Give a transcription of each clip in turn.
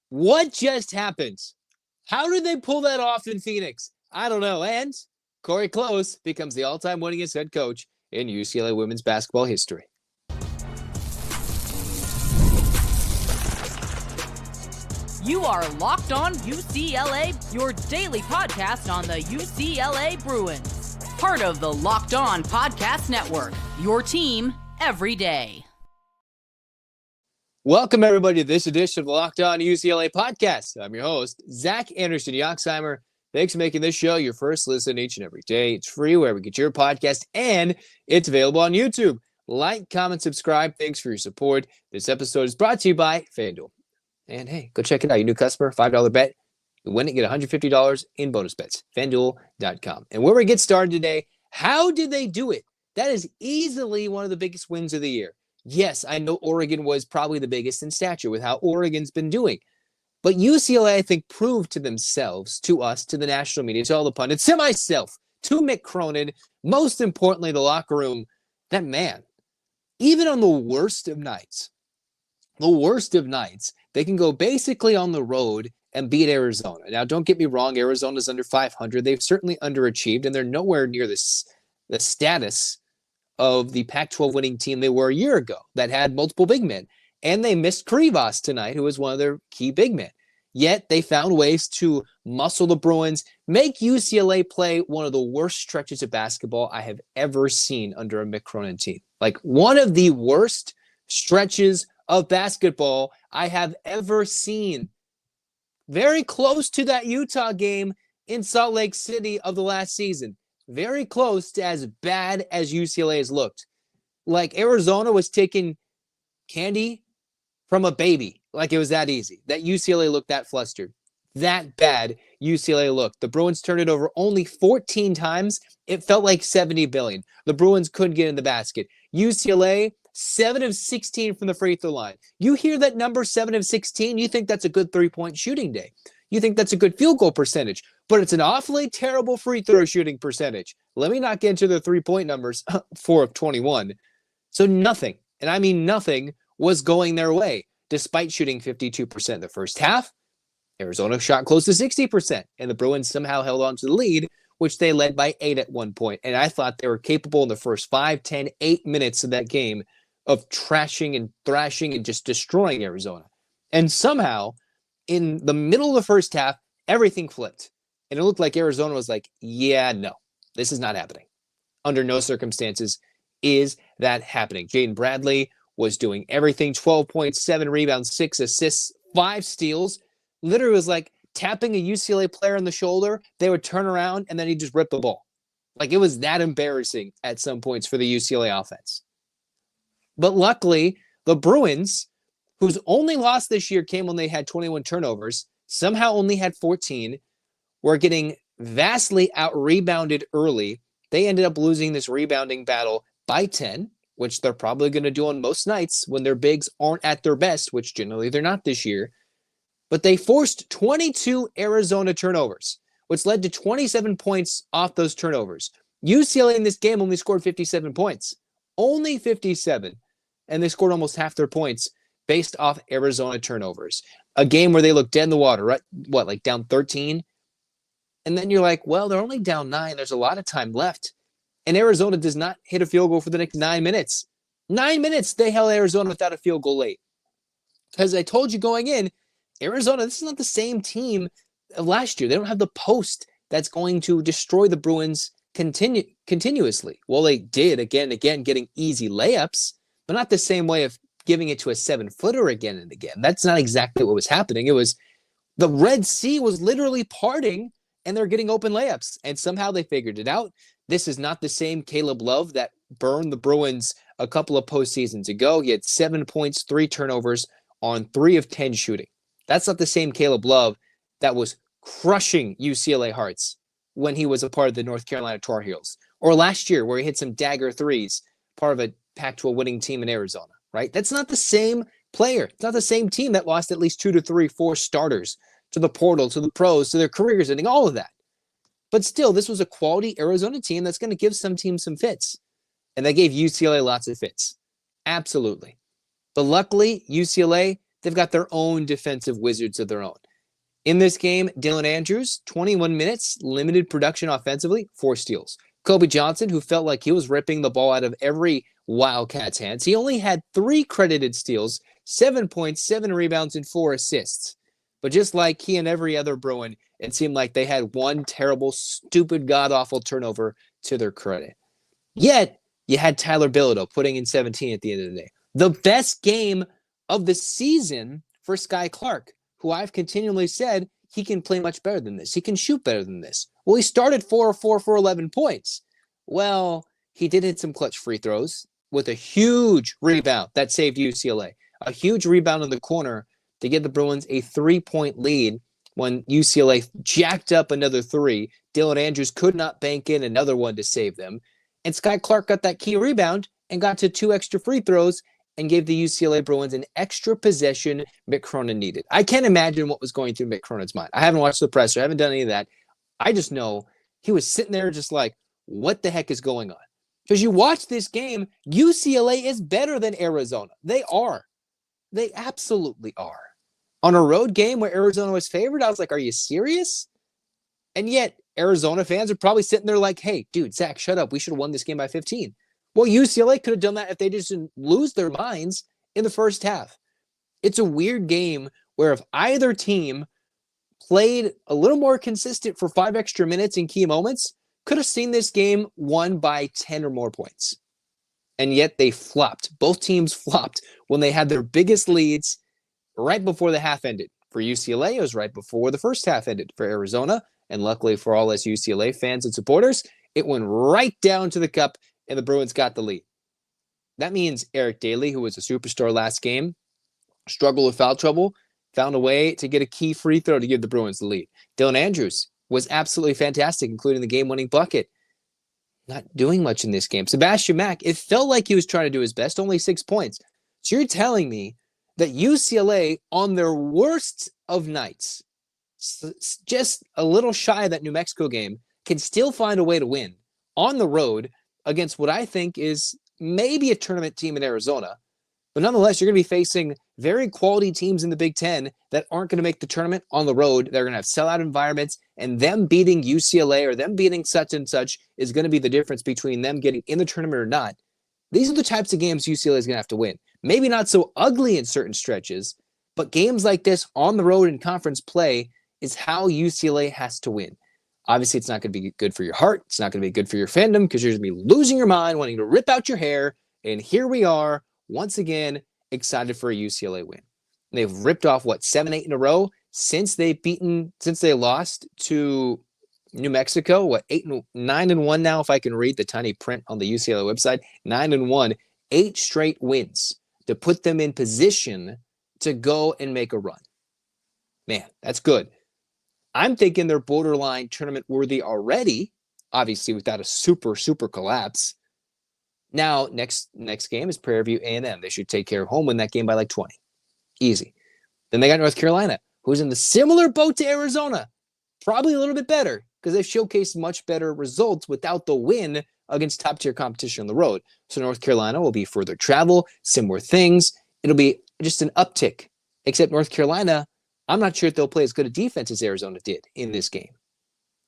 What just happened? How did they pull that off in Phoenix? I don't know. And Cori Close becomes the all-time winningest head coach in UCLA women's basketball history. You are Locked On UCLA, your daily podcast on the UCLA Bruins. Part of the Locked On Podcast Network, your team every day. Welcome, everybody, to this edition of the Locked On UCLA Podcast. I'm your host, Zach Anderson-Yoxsimer. Thanks for making this show your first listen each and every day. It's free wherever you get your podcast, and it's available on YouTube. Like, comment, subscribe. Thanks for your support. This episode is brought to you by FanDuel. And hey, go check it out. Your new customer, $5 bet. You win it, get $150 in bonus bets. FanDuel.com. And where we get started today, how did they do it? That is easily one of the biggest wins of the year. Yes, I know Oregon was probably the biggest in stature with how Oregon's been doing. But UCLA, I think, proved to themselves, to us, to the national media, to all the pundits, to myself, to Mick Cronin, most importantly, the locker room, that man, even on the worst of nights, they can go basically on the road and beat Arizona. Now, don't get me wrong, Arizona's under 500. They've certainly underachieved, and they're nowhere near the status of the Pac-12 winning team they were a year ago that had multiple big men. And they missed Krivas tonight, who was one of their key big men. Yet they found ways to muscle the Bruins, make UCLA play one of the worst stretches of basketball I have ever seen under a Mick Cronin team. Like one of the worst stretches of basketball I have ever seen. Very close to that Utah game in Salt Lake City of the last season. Very close to as bad as UCLA has looked. Like Arizona was taking candy from a baby. Like it was that easy. That UCLA looked that flustered. That bad UCLA looked. The Bruins turned it over only 14 times. It felt like 70 billion. The Bruins couldn't get in the basket. UCLA, 7 of 16 from the free throw line. You hear that number 7 of 16, you think that's a good three-point shooting day. You think that's a good field goal percentage, but it's an awfully terrible free throw shooting percentage. Let me not get into the three-point numbers, 4 of 21. So nothing, and I mean nothing, was going their way, despite shooting 52% in the first half. Arizona shot close to 60%, and the Bruins somehow held on to the lead, which they led by 8 at one point. And I thought they were capable in the first 5, 10, 8 minutes of that game of trashing and thrashing and just destroying Arizona. And somehow, in the middle of the first half, everything flipped. And it looked like Arizona was like, yeah, no, this is not happening. Under no circumstances is that happening. Jaden Bradley was doing everything, 12.7 rebounds, 6 assists, 5 steals. Literally was like tapping a UCLA player on the shoulder. They would turn around, and then he'd just rip the ball. Like it was that embarrassing at some points for the UCLA offense. But luckily, the Bruins, whose only loss this year came when they had 21 turnovers, somehow only had 14, were getting vastly out-rebounded early. They ended up losing this rebounding battle by 10, which they're probably going to do on most nights when their bigs aren't at their best, which generally they're not this year. But they forced 22 Arizona turnovers, which led to 27 points off those turnovers. UCLA in this game only scored 57 points. Only 57. And they scored almost half their points based off Arizona turnovers. A game where they looked dead in the water, right? What, like down 13? And then you're like, well, they're only down 9. There's a lot of time left. And Arizona does not hit a field goal for the next 9 minutes. 9 minutes, they held Arizona without a field goal late. Because I told you going in, Arizona, this is not the same team of last year. They don't have the post that's going to destroy the Bruins continuously. Well, they did again and again, getting easy layups, but not the same way of giving it to a 7-footer again and again. That's not exactly what was happening. It was the Red Sea was literally parting, and they're getting open layups. And somehow they figured it out. This is not the same Caleb Love that burned the Bruins a couple of postseasons ago. He had 7 points, 3 turnovers on 3 of 10 shooting. That's not the same Caleb Love that was crushing UCLA hearts when he was a part of the North Carolina Tar Heels. Or last year where he hit some dagger threes, part of a Pac-12 winning team in Arizona, right? That's not the same player. It's not the same team that lost at least 2 to 3, 4 starters to the portal, to the pros, to their careers, and all of that. But still, this was a quality Arizona team that's going to give some teams some fits. And they gave UCLA lots of fits. Absolutely. But luckily, UCLA they've got their own defensive wizards of their own. In this game, Dylan Andrews, 21 minutes, limited production offensively, 4 steals. Kobe Johnson, who felt like he was ripping the ball out of every Wildcats' hands, he only had 3 credited steals, 7 points, 7 rebounds, and 4 assists. But just like he and every other Bruin, it seemed like they had one terrible, stupid, god-awful turnover to their credit. Yet, you had Tyler Bilodeau putting in 17 at the end of the day. The best game of the season for Skyy Clark, who I've continually said he can play much better than this. He can shoot better than this. Well, he started 4-4 for 11 points. Well, he did hit some clutch free throws with a huge rebound that saved UCLA. A huge rebound in the corner to give the Bruins a 3-point lead when UCLA jacked up another 3. Dylan Andrews could not bank in another one to save them. And Skyy Clark got that key rebound and got to 2 extra free throws and gave the UCLA Bruins an extra possession Mick Cronin needed. I can't imagine what was going through Mick Cronin's mind. I haven't watched the presser. I haven't done any of that. I just know he was sitting there just like, what the heck is going on? Because you watch this game, UCLA is better than Arizona. They are. They absolutely are. On a road game where Arizona was favored, I was like, are you serious? And yet, Arizona fans are probably sitting there like, hey, dude, Zach, shut up. We should have won this game by 15. Well, UCLA could have done that if they just didn't lose their minds in the first half. It's a weird game where if either team played a little more consistent for 5 extra minutes in key moments, could have seen this game won by 10 or more points. And yet they flopped. Both teams flopped when they had their biggest leads right before the half ended. For UCLA, it was right before the first half ended. For Arizona, and luckily for all us UCLA fans and supporters, it went right down to the cup and the Bruins got the lead. That means Eric Daly, who was a superstar last game, struggled with foul trouble, found a way to get a key free throw to give the Bruins the lead. Dylan Andrews was absolutely fantastic, including the game-winning bucket. Not doing much in this game. Sebastian Mack, it felt like he was trying to do his best, only 6 points. So you're telling me that UCLA, on their worst of nights, just a little shy of that New Mexico game, can still find a way to win on the road against what I think is maybe a tournament team in Arizona. But nonetheless, you're going to be facing very quality teams in the Big Ten that aren't going to make the tournament on the road. They're going to have sellout environments, and them beating UCLA or them beating such and such is going to be the difference between them getting in the tournament or not. These are the types of games UCLA is going to have to win. Maybe not so ugly in certain stretches, but games like this on the road in conference play is how UCLA has to win. Obviously, it's not going to be good for your heart. It's not going to be good for your fandom because you're going to be losing your mind, wanting to rip out your hair. And here we are, once again, excited for a UCLA win. They've ripped off, 7-8 in a row since they lost to New Mexico. 9-1 now, if I can read the tiny print on the UCLA website. 9-1, 8 straight wins to put them in position to go and make a run. Man, that's good. I'm thinking they're borderline tournament worthy already, obviously without a super collapse. Now, next game is Prairie View A&M. They should take care of home, win that game by 20. Easy. Then they got North Carolina, who's in the similar boat to Arizona. Probably a little bit better because they've showcased much better results without the win against top-tier competition on the road. So North Carolina will be further travel, similar things. It'll be just an uptick, except North Carolina, I'm not sure if they'll play as good a defense as Arizona did in this game.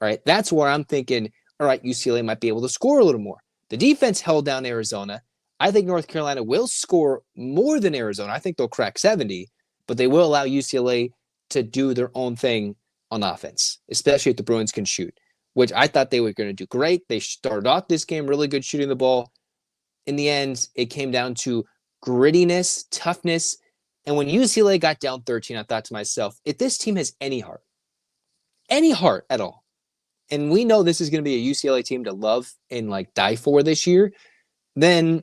All right, that's where I'm thinking, all right, UCLA might be able to score a little more. The defense held down Arizona. I think North Carolina will score more than Arizona. I think they'll crack 70, but they will allow UCLA to do their own thing on offense, especially if the Bruins can shoot, which I thought they were going to do great. They started off this game really good shooting the ball. In the end, it came down to grittiness, toughness, and when UCLA got down 13, I thought to myself, if this team has any heart at all, and we know this is going to be a UCLA team to love and die for this year, then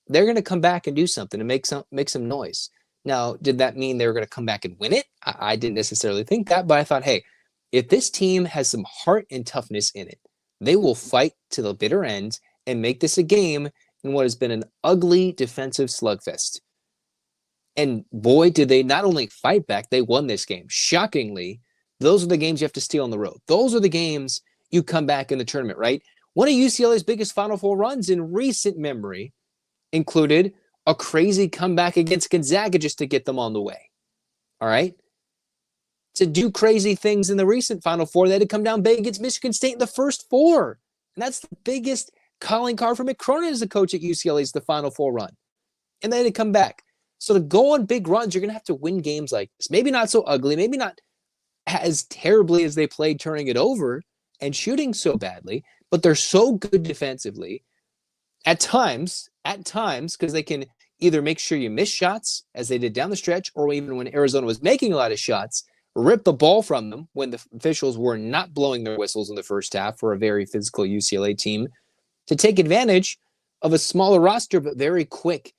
they're going to come back and do something and make some noise. Now, did that mean they were going to come back and win it? I didn't necessarily think that, but I thought, hey, if this team has some heart and toughness in it, they will fight to the bitter end and make this a game in what has been an ugly defensive slugfest. And boy, did they not only fight back, they won this game. Shockingly, those are the games you have to steal on the road. Those are the games you come back in the tournament, right? One of UCLA's biggest Final Four runs in recent memory included a crazy comeback against Gonzaga just to get them on the way. all right, to do crazy things in the recent Final Four. They had to come down big against Michigan State in the first four. And that's the biggest calling card for Mick Cronin as a coach at UCLA is the Final Four run. And they had to come back. So to go on big runs, you're going to have to win games like this. Maybe not so ugly, maybe not as terribly as they played turning it over and shooting so badly, but they're so good defensively at times, because they can either make sure you miss shots as they did down the stretch, or even when Arizona was making a lot of shots, rip the ball from them when the officials were not blowing their whistles in the first half for a very physical UCLA team, to take advantage of a smaller roster, but very quick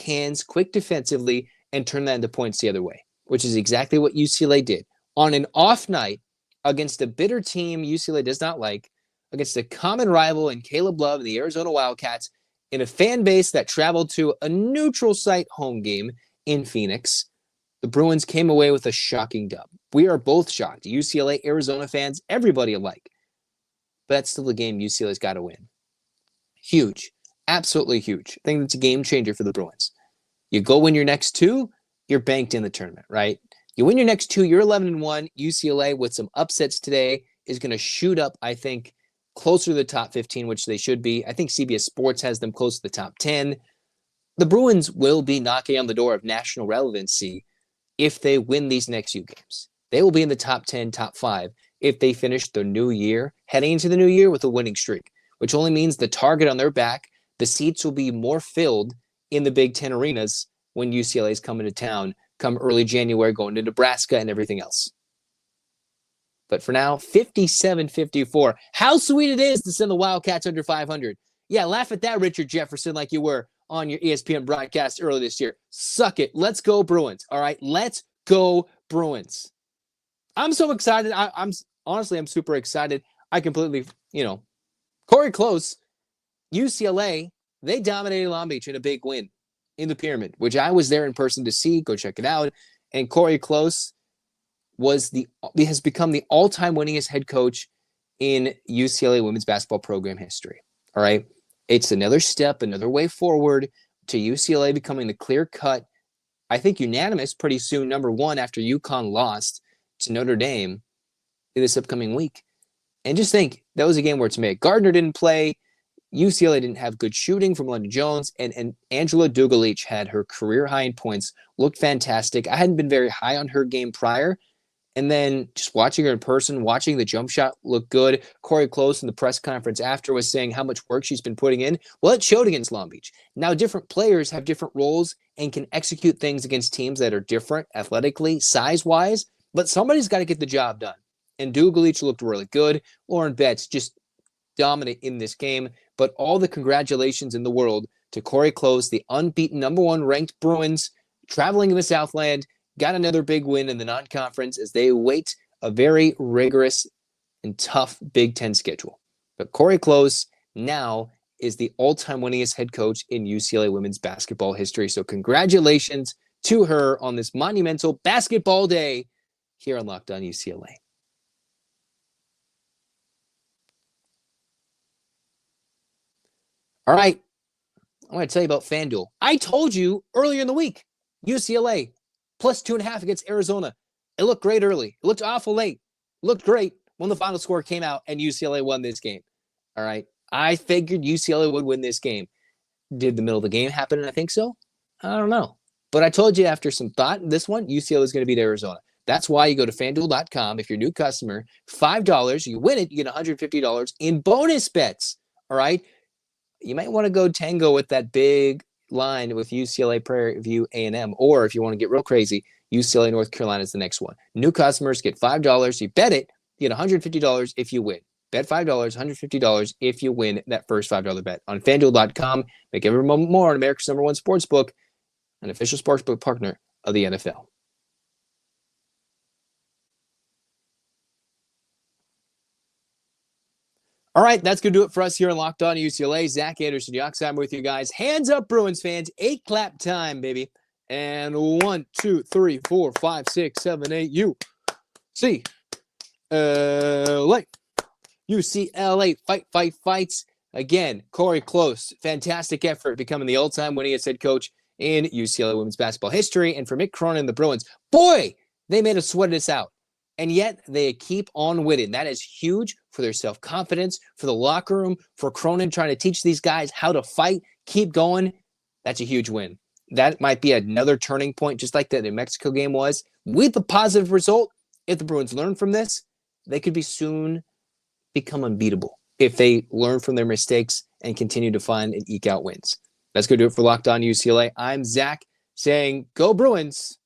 hands, quick defensively, and turn that into points the other way, which is exactly what UCLA did. On an off night against a bitter team UCLA does not like, against a common rival in Caleb Love and the Arizona Wildcats, in a fan base that traveled to a neutral site home game in Phoenix, the Bruins came away with a shocking dub. We are both shocked. UCLA, Arizona fans, everybody alike. But that's still a game UCLA's got to win. Huge. Absolutely huge. I think that's a game changer for the Bruins. You go win your next two, you're banked in the tournament, right? You win your next two, you're 11-1. UCLA, with some upsets today, is going to shoot up, I think, closer to the top 15, which they should be. I think CBS Sports has them close to the top 10. The Bruins will be knocking on the door of national relevancy if they win these next few games. They will be in the top 10, top 5 if they finish the new year, heading into the new year with a winning streak, which only means the target on their back, the seats will be more filled in the Big Ten arenas when UCLA is coming to town come early January, going to Nebraska and everything else. But for now, 57-54. How sweet it is to send the Wildcats under 500. Yeah, laugh at that, Richard Jefferson, like you were on your ESPN broadcast earlier this year. Suck it. Let's go Bruins. All right, let's go Bruins. I'm so excited. I'm honestly super excited. I completely, Cori Close, UCLA, they dominated Long Beach in a big win in the Pyramid, which I was there in person to see. Go check it out. And Cori Close has become the all-time winningest head coach in UCLA women's basketball program history. All right. It's another step, another way forward to UCLA becoming the clear-cut, I think unanimous pretty soon, number one after UConn lost to Notre Dame this upcoming week. And just think, that was a game where it's made. Gardner didn't play. UCLA didn't have good shooting from London Jones, and Angela Dugalich had her career high in points, looked fantastic. I hadn't been very high on her game prior, and then just watching her in person, watching the jump shot look good. Cori Close in the press conference after was saying how much work she's been putting in. Well, it showed against Long Beach. Now, different players have different roles and can execute things against teams that are different athletically, size-wise, but somebody's got to get the job done. And Dugalich looked really good. Lauren Betts just dominant in this game. But all the congratulations in the world to Cori Close, the unbeaten number one ranked Bruins, traveling in the Southland, got another big win in the non-conference as they await a very rigorous and tough Big Ten schedule. But Cori Close now is the all-time winningest head coach in UCLA women's basketball history. So congratulations to her on this monumental basketball day here on Locked On UCLA. All right, I'm going to tell you about FanDuel. I told you earlier in the week, UCLA plus 2.5 against Arizona. It looked great early. It looked awful late. It looked great when the final score came out and UCLA won this game. All right, I figured UCLA would win this game. Did the middle of the game happen? I think so. I don't know. But I told you after some thought, this one, UCLA is going to beat Arizona. That's why you go to FanDuel.com. If you're a new customer, $5, you win it, you get $150 in bonus bets. All right. You might want to go tango with that big line with UCLA Prairie View A&M, or if you want to get real crazy, UCLA North Carolina is the next one. New customers get $5. You bet it, you get $150 if you win. Bet $5, $150 if you win that first $5 bet on FanDuel.com. Make every moment more on America's #1 sportsbook, an official sportsbook partner of the NFL. All right, that's going to do it for us here on Locked On UCLA. Zach Anderson-Yoxsimer with you guys. Hands up, Bruins fans. 8 clap time, baby. And 1, 2, 3, 4, 5, 6, 7, 8. UCLA. UCLA. Fights. Again, Cori Close. Fantastic effort becoming the all-time winningest head coach in UCLA women's basketball history. And for Mick Cronin and the Bruins, boy, They made us sweat this out. And yet they keep on winning. That is huge for their self-confidence, for the locker room, for Cronin trying to teach these guys how to fight, keep going. That's a huge win. That might be another turning point, just like that New Mexico game was. With a positive result, if the Bruins learn from this, they could be soon become unbeatable if they learn from their mistakes and continue to find and eke out wins. That's going to do it for Locked On UCLA. I'm Zach saying, go Bruins.